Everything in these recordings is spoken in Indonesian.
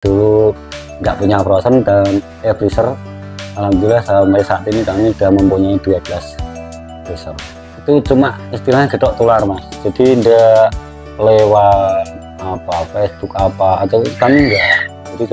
dulu nggak punya frozen dan air freezer. Alhamdulillah sampai saat ini kami sudah mempunyai 12 freezer. Itu cuma istilahnya gedok tular mas, jadi tidak lewat apa Facebook apa atau kami enggak. Jadi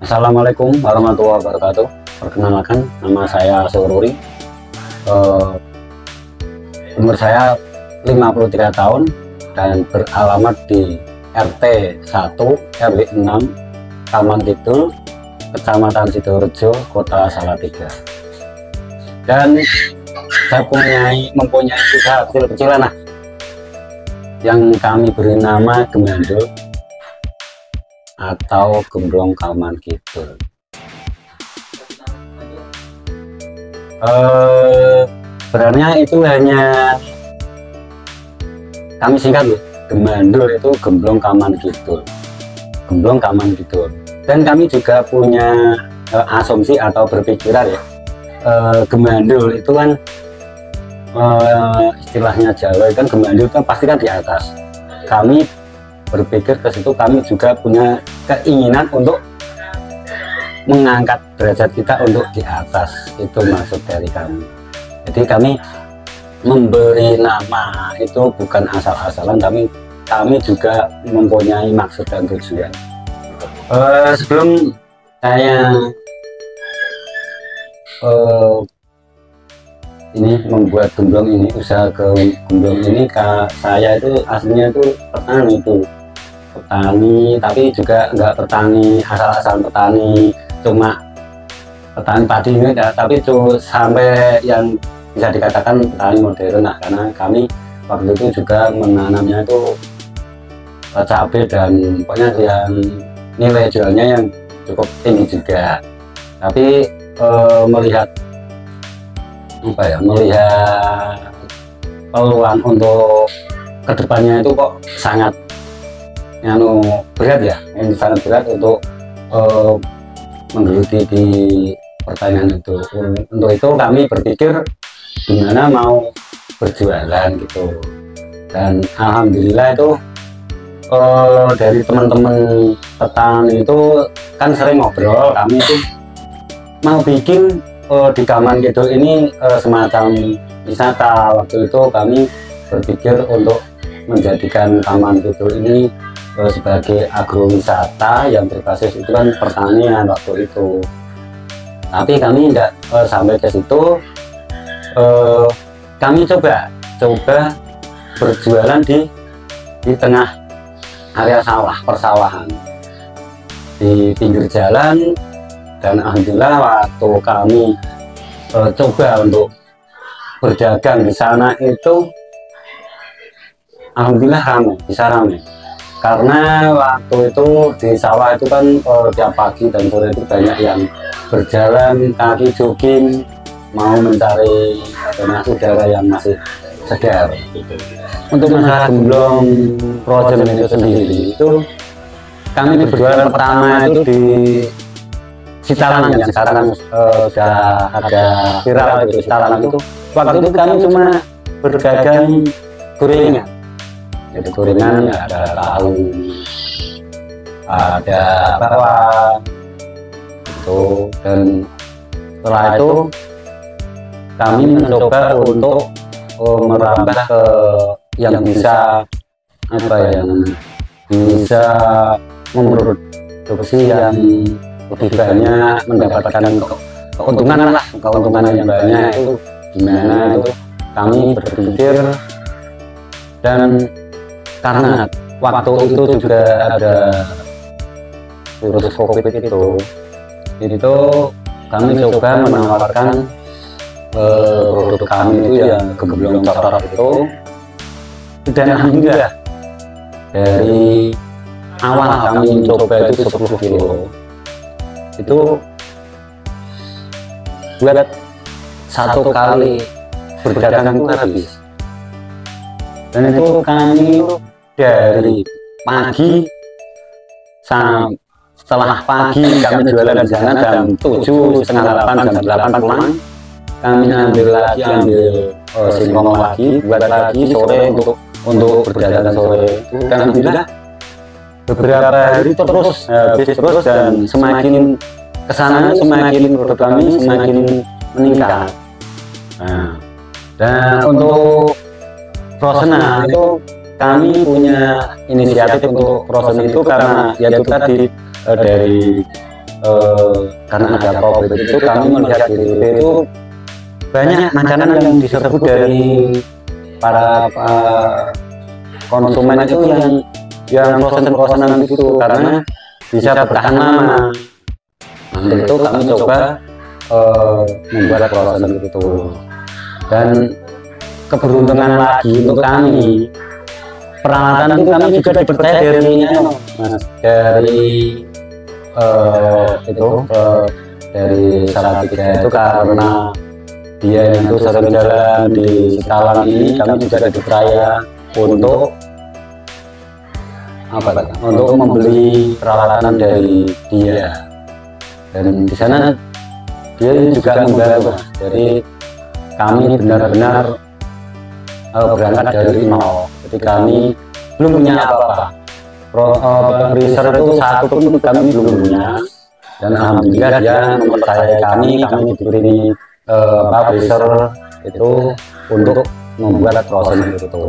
Assalamualaikum warahmatullahi wabarakatuh. Perkenalkan, nama saya Sururi. Umur saya 53 tahun dan beralamat di RT 1 RW 6 Taman Kidul, Kecamatan Sidorejo, Kota Salatiga. Dan saya mempunyai usaha kecil-kecilan yang kami beri nama Gemandul atau Gemblong Taman Kidul. Sebenarnya itu hanya kami singkat Gemandul, itu Gemblong Taman Kidul, Gemblong Taman Kidul. Dan kami juga punya asumsi atau berpikiran Gemandul itu kan istilahnya Jawa kan, Gemandul kan pasti kan di atas. Kami berpikir ke situ, kami juga punya keinginan untuk mengangkat derajat kita untuk di atas. Itu maksud dari kami. Jadi kami memberi nama itu bukan asal-asalan, kami juga mempunyai maksud dan tujuan. Sebelum saya ini membuat gemblong ini, usaha ke gemblong ini, saya itu aslinya itu petani, tapi juga enggak petani asal-asalan petani, cuma petani padi ini, tapi sampai yang bisa dikatakan petani modern karena kami waktu itu juga menanamnya itu cabai dan pokoknya yang nilai jualnya yang cukup tinggi juga. Tapi melihat peluang untuk kedepannya itu kok sangat berat ya, sangat berat untuk menggeluti di pertanian itu. Untuk itu kami berpikir gimana mau berjualan gitu, dan alhamdulillah itu dari teman-teman petani itu kan sering ngobrol, kami itu mau bikin di Taman Kidul ini semacam wisata. Waktu itu kami berpikir untuk menjadikan Taman Kidul ini sebagai agrowisata yang berbasis itu kan pertanian waktu itu. Tapi kami tidak sampai ke situ. Kami coba berjualan di tengah area sawah, persawahan di pinggir jalan. Dan alhamdulillah waktu kami coba untuk berdagang di sana itu alhamdulillah bisa ramai. Karena waktu itu di sawah itu kan tiap pagi dan sore itu banyak yang berjalan kaki jogging mau mencari udara yang masih segar. Untuk masalah gemblong frozen itu sendiri itu kami berjualan pertama itu di Sitalang yang sekarang sudah ada viral itu. Sitalang itu waktu itu kami cuma berdagang gorengan. Jadi gorengan ada tahu, ada bakwan itu, dan setelah itu kami mencoba untuk merambah ke yang bisa bisa memproduksi yang lebih banyak, mendapatkan keuntungan yang banyak. Itu gimana itu kami berpikir, dan karena waktu itu juga ada virus COVID itu kami coba menawarkan produk kami itu yang gemblong cocok itu, dan alhamdulillah dari awal kami coba itu 10 kilo itu buat satu kali berdagang itu habis. dan itu kami dari pagi setelah pagi kami jualan di sana jam 7, setengah 8, jam 8 pulang, kami ambil singkong lagi, buat lagi sore untuk berjalan sore. Dan alhamdulillah beberapa hari terus habis terus, dan semakin kesana semakin produk kami semakin meningkat. Nah, dan untuk frozen itu kami punya inisiatif untuk frozen itu karena ya itu tadi karena ada COVID itu kami melihat di TV itu banyak makanan yang diserbu dari para konsumen itu yang frozen itu karena bisa bertahan lama. Untuk itu kami coba membuat frozen itu, dan keberuntungan lagi untuk kami, peralatan itu kami juga dipercaya dari Salatiga itu karena dia itu sering jalan di Sikalang ini, kami juga dipercaya untuk membeli peralatan dari dia, dan di sana dia juga membantu. Jadi kami benar-benar berangkat dari nol. Jadi kami belum punya apa-apa. Freezer itu satu pun kami belum punya, dan alhamdulillah dia mempercayai kami diberi freezer itu untuk membuat frozen itu.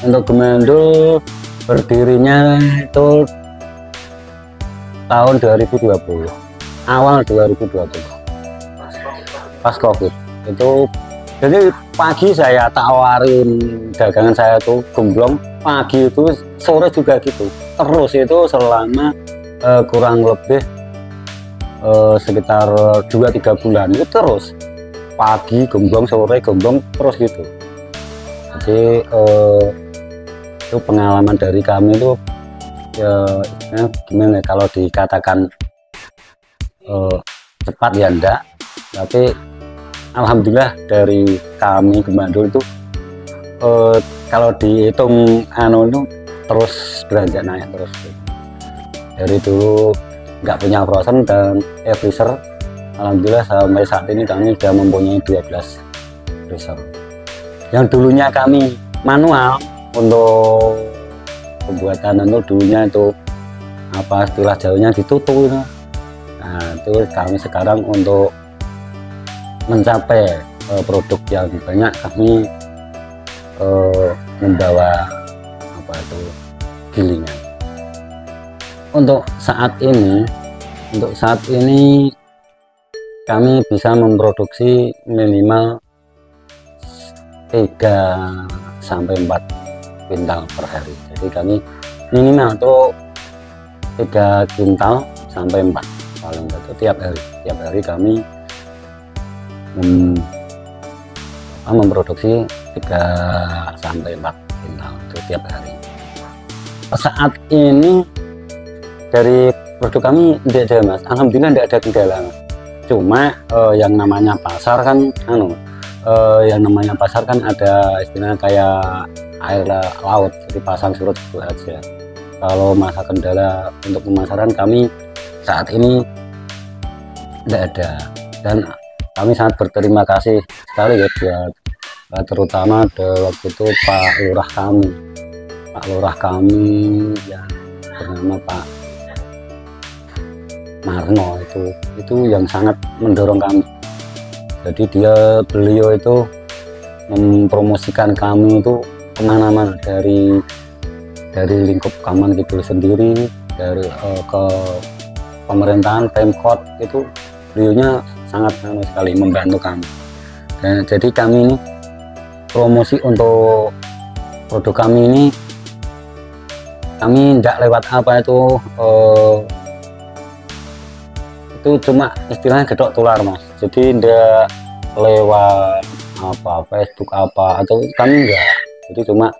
Untuk Gemendul berdirinya itu tahun 2020, awal 2020 pas COVID itu. Jadi pagi saya tawarin dagangan saya tuh gemblong, pagi itu sore juga gitu, terus itu selama kurang lebih sekitar 2-3 bulan itu terus pagi gemblong, sore gemblong, terus gitu. Jadi itu pengalaman dari kami itu ya gimana, kalau dikatakan cepat ya enggak, tapi alhamdulillah dari kami Gemandul itu kalau dihitung itu terus beranjak naik terus. Dari dulu nggak punya frozen dan freezer, alhamdulillah sampai saat ini kami sudah mempunyai 12 freezer. Yang dulunya kami manual untuk pembuatan itu, dulunya itu apa istilah jauhnya ditutup itu. Nah itu kami sekarang untuk mencapai produk yang banyak, kami membawa apa itu gilingan. Untuk saat ini kami bisa memproduksi minimal 3-4 kuintal per hari. Jadi kami minimal tuh 3 kuintal sampai 4 paling itu tiap hari kami memproduksi 3-4 kuintal itu tiap hari. Saat ini dari produk kami tidak ada mas, alhamdulillah tidak ada kendala mas. Cuma yang namanya pasar kan ada istilahnya kayak air laut, jadi pasang surut itu aja. Kalau masa kendala untuk pemasaran kami saat ini tidak ada, dan kami sangat berterima kasih sekali ya buat terutama waktu itu Pak Lurah kami yang bernama Pak Marno, itu yang sangat mendorong kami. Jadi beliau itu mempromosikan kami itu kemana-mana, dari lingkup Kaman Kidul sendiri, dari ke pemerintahan Pemkot, itu beliaunya sangat sekali membantu kami. Dan jadi kami ini promosi untuk produk kami ini, kami tidak lewat apa itu cuma istilahnya gedok tular mas. Jadi tidak lewat apa Facebook apa atau kami enggak, jadi cuma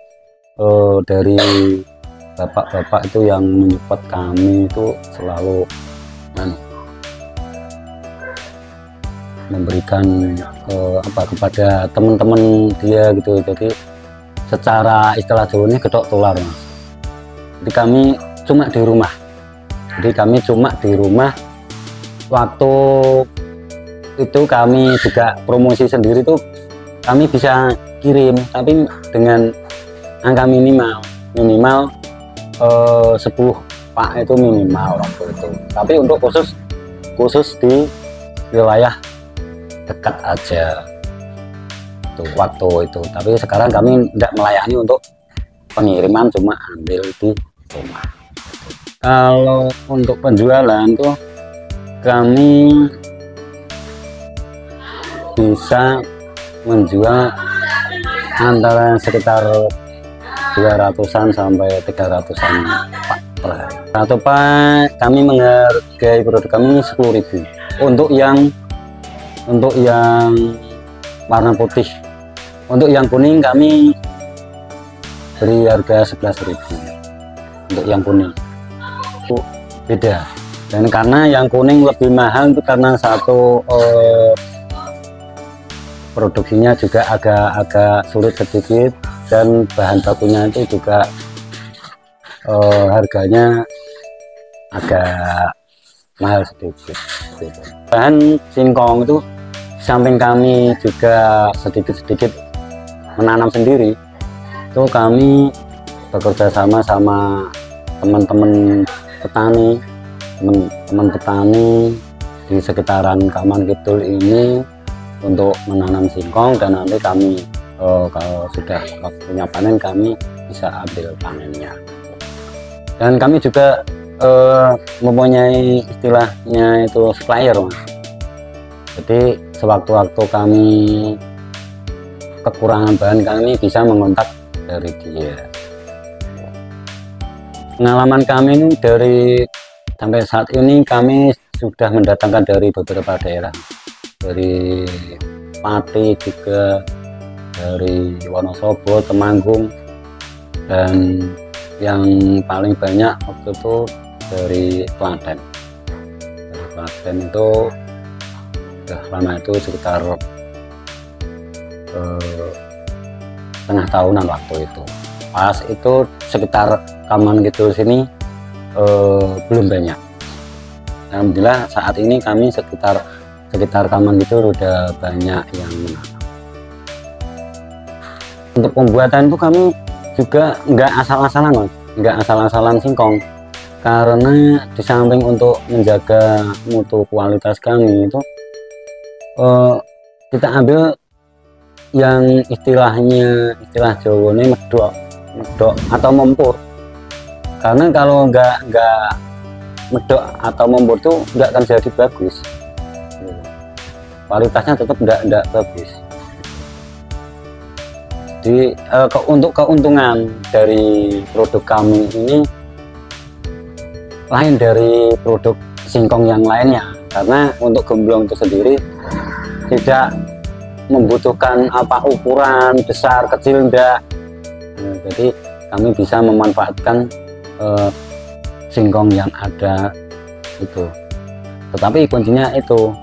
dari bapak-bapak itu yang menyupport kami itu selalu memberikan apa kepada teman-teman dia gitu. Jadi secara istilah Jawanya gedok tular Mas. Jadi kami cuma di rumah. Jadi kami cuma di rumah. Waktu itu kami juga promosi sendiri tuh kami bisa kirim, tapi dengan angka minimal 10 pak itu minimal waktu itu. Tapi untuk khusus di wilayah dekat aja tuh waktu itu. Tapi sekarang kami tidak melayani untuk pengiriman, cuma ambil di rumah. Kalau untuk penjualan tuh kami bisa menjual antara sekitar 200-an sampai 300-an pak per hari. Atau pak kami menghargai produk kami 10.000 untuk yang warna putih. Untuk yang kuning kami beri harga 11.000 untuk yang kuning. Itu beda. Dan karena yang kuning lebih mahal itu karena satu produksinya juga agak sulit sedikit, dan bahan bakunya itu juga harganya agak mahal sedikit gitu. Bahan singkong itu samping kami juga sedikit-sedikit menanam sendiri, itu kami bekerja sama teman-teman petani, teman petani di sekitaran Kaman Kidul ini untuk menanam singkong, dan nanti kami kalau sudah waktunya panen kami bisa ambil panennya. Dan kami juga mempunyai istilahnya itu supplier Mas. Jadi sewaktu-waktu kami kekurangan bahan kami bisa mengontak dari dia. Pengalaman kami ini dari sampai saat ini kami sudah mendatangkan dari beberapa daerah, dari Pati juga, dari Wonosobo, Temanggung, dan yang paling banyak waktu itu dari Klaten. Dari Klaten itu sudah lama, itu sekitar setengah tahunan waktu itu. Pas itu sekitar Kaman Kidul sini belum banyak. Alhamdulillah saat ini kami sekitar Kaman Kidul udah banyak yang menanam. Untuk pembuatan itu kami juga nggak asal-asalan Mas, nggak asal-asalan singkong, karena di samping untuk menjaga mutu kualitas kami itu kita ambil yang istilah Jawane medok atau mempur. Karena kalau nggak medok atau mempur itu nggak akan jadi bagus, kualitasnya tetap nggak bagus. Jadi untuk keuntungan dari produk kami ini lain dari produk singkong yang lainnya, karena untuk gemblong itu sendiri tidak membutuhkan ukuran besar kecil, enggak. Jadi kami bisa memanfaatkan singkong yang ada itu, tetapi kuncinya itu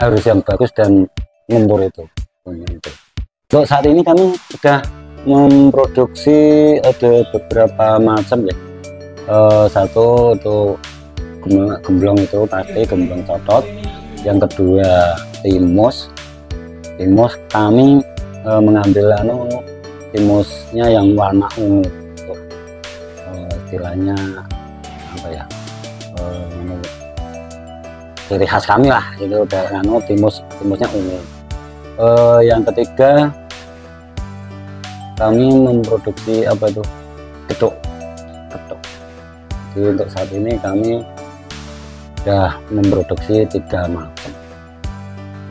harus yang bagus dan ngembur itu. Untuk saat ini kami sudah memproduksi ada beberapa macam ya. Satu untuk gemblong itu pasti gemblong totot, yang kedua timus kami mengambil timusnya yang warna ungu, istilahnya apa ya, ciri khas kami lah itu udah timusnya ungu. Yang ketiga kami memproduksi gedok. Jadi untuk saat ini kami sudah memproduksi 3 macam.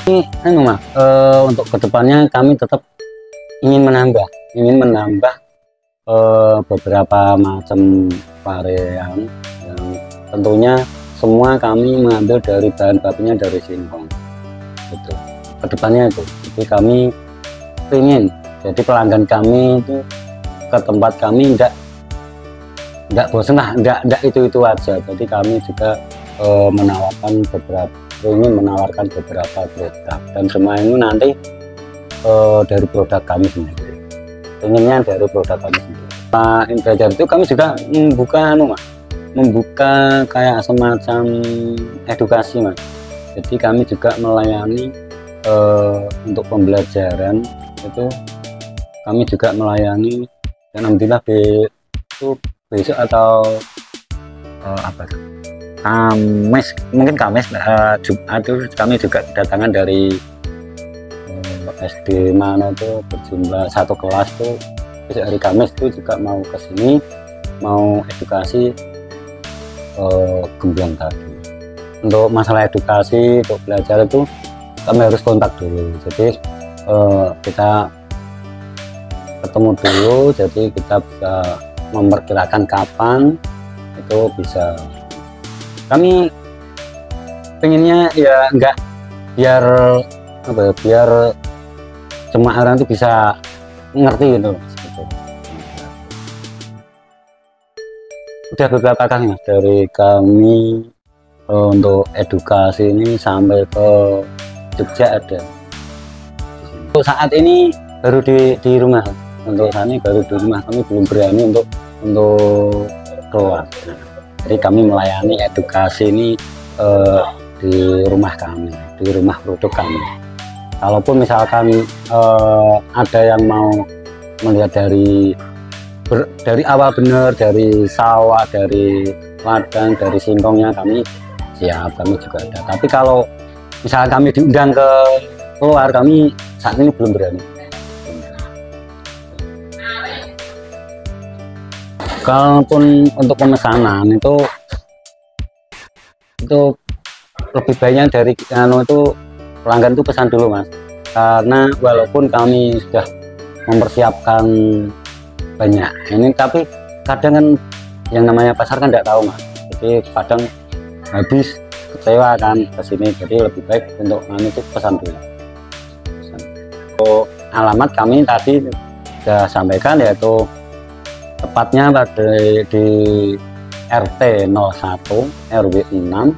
Ini untuk kedepannya kami tetap ingin menambah beberapa macam varian yang tentunya semua kami mengambil dari bahan bakunya dari singkong gitu. Kedepannya itu, jadi kami ingin jadi pelanggan kami itu ke tempat kami enggak bosan lah, enggak itu aja. Jadi kami juga menawarkan beberapa justru ingin menawarkan beberapa produk, dan semua ini nanti dari produk kami sendiri, inginnya dari produk kami sendiri. Nah, belajar itu kami juga membuka kayak semacam edukasi Mas. Jadi kami juga melayani untuk pembelajaran itu, kami juga melayani, dan alhamdulillah itu besok atau Kamis Jumat itu kami juga kedatangan dari SD mana tuh berjumlah satu kelas tuh. Besok hari Kamis itu juga mau ke sini, mau edukasi gemblong tadi. Untuk masalah edukasi, untuk belajar itu kami harus kontak dulu, jadi kita ketemu dulu, jadi kita bisa memperkirakan kapan itu bisa. Kami pengennya ya enggak, biar biar semua orang itu bisa ngerti gitu. Udah beberapa kali Mas dari kami untuk edukasi ini sampai ke Jogja ada. Untuk saat ini baru di rumah, untuk saat ini baru di rumah, kami belum berani untuk keluar. Jadi kami melayani edukasi ini di rumah kami, di rumah produk kami. Kalaupun misalkan ada yang mau melihat dari awal benar, dari sawah, dari ladang, dari singkongnya, kami siap, kami juga ada. Tapi kalau misalkan kami diundang ke keluar, kami saat ini belum berani. Kalaupun untuk pemesanan itu lebih banyak dari itu pelanggan itu pesan dulu Mas, karena walaupun kami sudah mempersiapkan banyak ini, tapi kadang kan yang namanya pasar kan tidak tahu Mas, jadi kadang habis kecewa kan ke sini. Jadi lebih baik untuk kami itu pesan dulu. Alamat kami tadi sudah sampaikan, yaitu tepatnya pada di RT 01 RW 6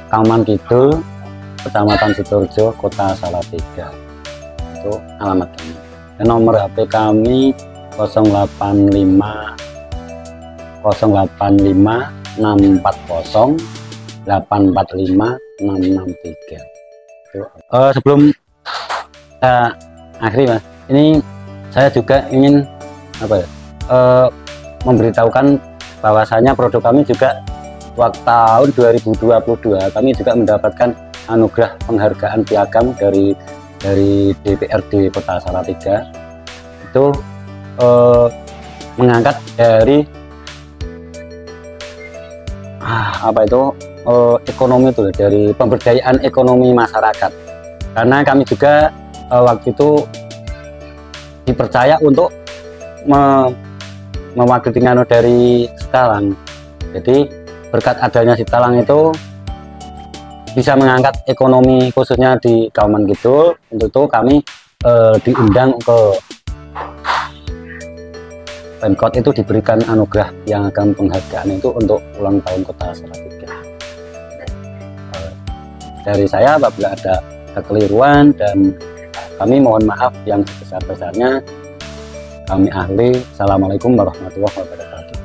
Kauman Kidul, Kecamatan Sidoarjo, Kota Salatiga. Itu alamat kami. Dan nomor HP kami 085 640 845 663. Sebelum kita akhiri Mas, ini saya juga ingin memberitahukan bahwasanya produk kami juga waktu tahun 2022 kami juga mendapatkan anugerah penghargaan piagam dari DPRD Kota Salatiga. Itu mengangkat dari ekonomi itu, dari pemberdayaan ekonomi masyarakat, karena kami juga waktu itu dipercaya untuk mewakili dari Sitalang. Jadi berkat adanya Sitalang itu bisa mengangkat ekonomi khususnya di Kauman Kidul. Untuk itu kami diundang ke Pemkot, itu diberikan anugerah yang akan penghargaan itu untuk ulang tahun Kota Salatiga. Dari saya apabila ada kekeliruan, dan kami mohon maaf yang sebesar-besarnya. Kami akhiri. Assalamualaikum warahmatullahi wabarakatuh.